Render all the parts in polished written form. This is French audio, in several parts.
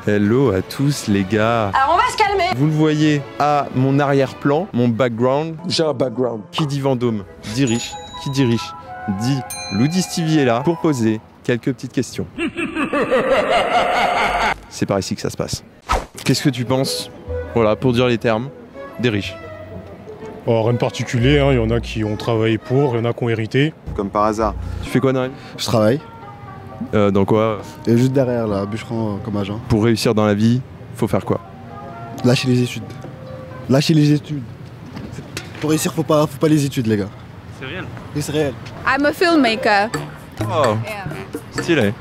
Hello à tous les gars. Alors on va se calmer. Vous le voyez à mon arrière-plan, mon background. J'ai un background. Qui dit Vendôme dit riche. Qui dit riche dit Ludi Stevie est là pour poser quelques petites questions. C'est par ici que ça se passe. Qu'est-ce que tu penses, voilà, pour dire les termes, des riches? Oh, rien de particulier, hein. Il y en a qui ont travaillé pour, il y en a qui ont hérité. Comme par hasard. Tu fais quoi dans la vie? Je travaille. Dans quoi? Et juste derrière, là, bûcheron comme agent. Pour réussir dans la vie, faut faire quoi? Lâcher les études. Lâcher les études. Pour réussir, faut pas les études, les gars. C'est réel? Oui, c'est réel. I'm a filmmaker. Oh, stylé.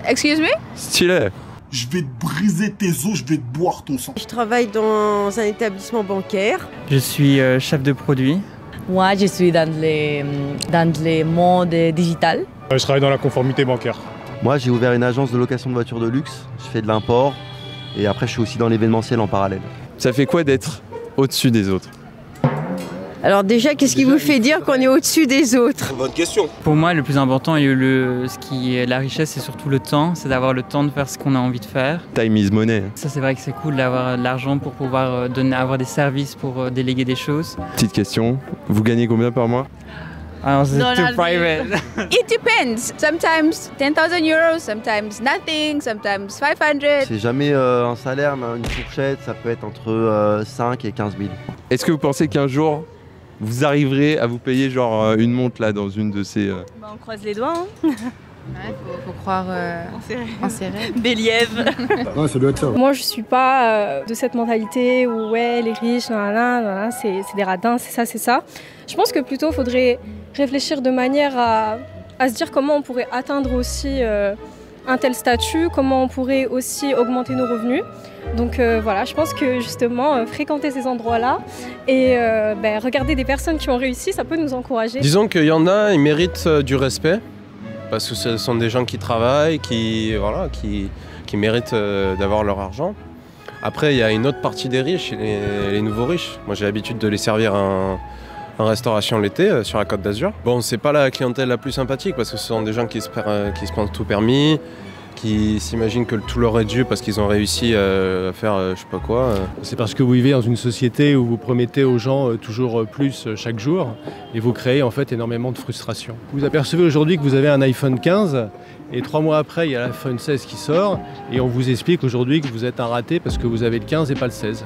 Excuse me? Stylé. Je vais te briser tes os, je vais te boire ton sang. Je travaille dans un établissement bancaire. Je suis chef de produit. Moi, je suis dans les mondes digital. Je travaille dans la conformité bancaire. Moi, j'ai ouvert une agence de location de voitures de luxe. Je fais de l'import et après, je suis aussi dans l'événementiel en parallèle. Ça fait quoi d'être au-dessus des autres? Alors déjà, qu'est-ce qui vous fait dire qu'on est au-dessus des autres? Bonne question. Pour moi, le plus important et ce qui est la richesse, c'est surtout le temps. C'est d'avoir le temps de faire ce qu'on a envie de faire. Time is money. Ça, c'est vrai que c'est cool d'avoir de l'argent pour pouvoir avoir des services, pour déléguer des choses. Petite question, vous gagnez combien par mois? Alors, c'est too private. It depends. Sometimes 10,000 euros, sometimes nothing, sometimes 500. C'est jamais un salaire, mais une fourchette, ça peut être entre 5 et 15 000. Est-ce que vous pensez qu'un jour, vous arriverez à vous payer genre une montre là dans une de ces... On croise les doigts. Hein. Ouais, faut croire en ses rêves. Des lièvres. Ouais, ça doit être ça. Moi, je suis pas de cette mentalité où ouais, les riches, c'est des radins, c'est ça. Je pense que plutôt, faudrait réfléchir de manière à se dire comment on pourrait atteindre aussi un tel statut, comment on pourrait aussi augmenter nos revenus. Donc voilà, je pense que justement, fréquenter ces endroits-là et regarder des personnes qui ont réussi, ça peut nous encourager. Disons qu'il y en a, ils méritent du respect, parce que ce sont des gens qui travaillent, qui méritent d'avoir leur argent. Après, il y a une autre partie des riches, les nouveaux riches. Moi, j'ai l'habitude de les servir en restauration l'été sur la Côte d'Azur. Bon, c'est pas la clientèle la plus sympathique parce que ce sont des gens qui se prennent tout permis, qui s'imaginent que tout leur est dû parce qu'ils ont réussi à faire je sais pas quoi. C'est parce que vous vivez dans une société où vous promettez aux gens toujours plus chaque jour et vous créez en fait énormément de frustration. Vous apercevez aujourd'hui que vous avez un iPhone 15 et 3 mois après il y a l'iPhone 16 qui sort et on vous explique aujourd'hui que vous êtes un raté parce que vous avez le 15 et pas le 16.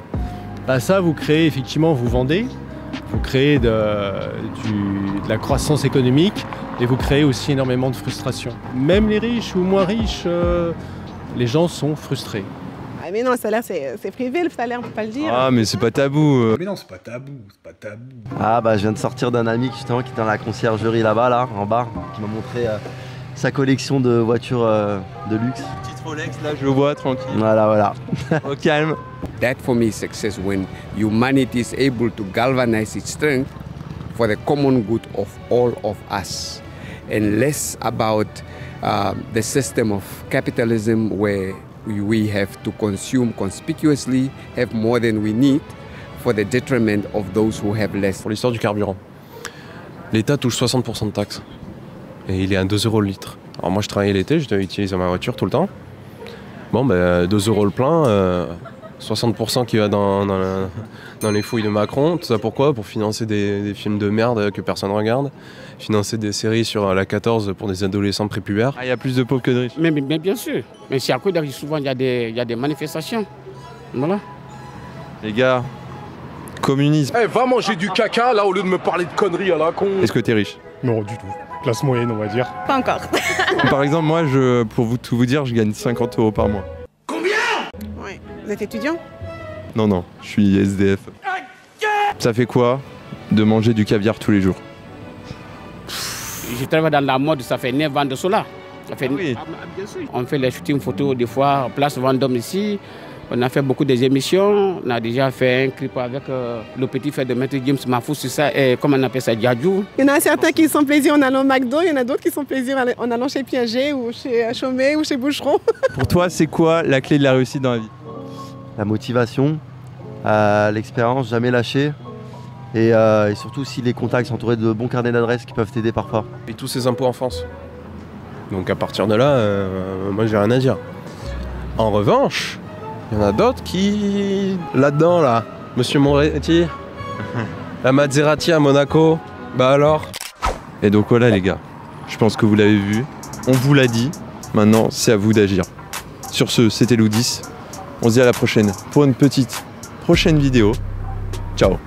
Bah ça vous créez effectivement, vous vendez, vous créez de la croissance économique et vous créez aussi énormément de frustration. Même les riches ou moins riches, les gens sont frustrés. Ah mais non, le salaire c'est privé, le salaire on peut pas le dire. Ah mais c'est pas tabou. Mais non, c'est pas tabou, c'est pas tabou. Ah bah je viens de sortir d'un ami justement qui est dans la conciergerie là-bas, là, en bas, qui m'a montré sa collection de voitures de luxe. Petite Rolex là, je le vois tranquille. Voilà. Au calme. That for me is success when humanity is able to galvanize its strength for the common good of all of us and less about the system of capitalism where we have to consume conspicuously, have more than we need for the detriment of those who have less. Pour l'histoire du carburant, l'État touche 60% de taxes et il est à 2 € le litre. Alors moi je travaillais l'été, je devais utiliser ma voiture tout le temps. Bon ben 2 € le plein, 60% qui va dans les fouilles de Macron. Tout ça pourquoi? Pour financer des films de merde que personne regarde, financer des séries sur la 14 pour des adolescents prépubères. Ah, il y a plus de pauvres que de riches. Mais bien sûr, mais c'est à cause de riches, souvent il y a des manifestations. Voilà. Les gars, communisme. Eh, va manger du caca là au lieu de me parler de conneries à la con. Est-ce que t'es riche? Non, du tout. Classe moyenne, on va dire. Pas encore. Par exemple, moi, pour tout vous dire, je gagne 50 € par mois. Ouais. Vous êtes étudiant? Non, je suis SDF. Ça fait quoi de manger du caviar tous les jours? Je travaille dans la mode, ça fait 9 ans de cela. Ça fait oui. Bien sûr. On fait les shootings photos des fois, place Vendôme ici. On a fait beaucoup d'émissions. On a déjà fait un clip avec le petit frère de Maître James Mafou sur ça, et comment on appelle ça, Djadjou. Il y en a certains qui sont plaisir en allant au McDo, il y en a d'autres qui sont plaisir en allant chez Piaget ou chez Chaumet ou chez Boucheron. Pour toi, c'est quoi la clé de la réussite dans la vie? La motivation, l'expérience, jamais lâcher et surtout aussi les contacts, s'entourer de bons carnets d'adresses qui peuvent t'aider parfois. Et tous ces impôts en France. Donc à partir de là, moi j'ai rien à dire. En revanche, Il y en a d'autres qui... Là-dedans, là, Monsieur Moretti, la Maserati à Monaco, bah alors. Et donc voilà les gars, je pense que vous l'avez vu, on vous l'a dit, maintenant c'est à vous d'agir. Sur ce, c'était Loudis, on se dit à la prochaine pour une petite prochaine vidéo. Ciao.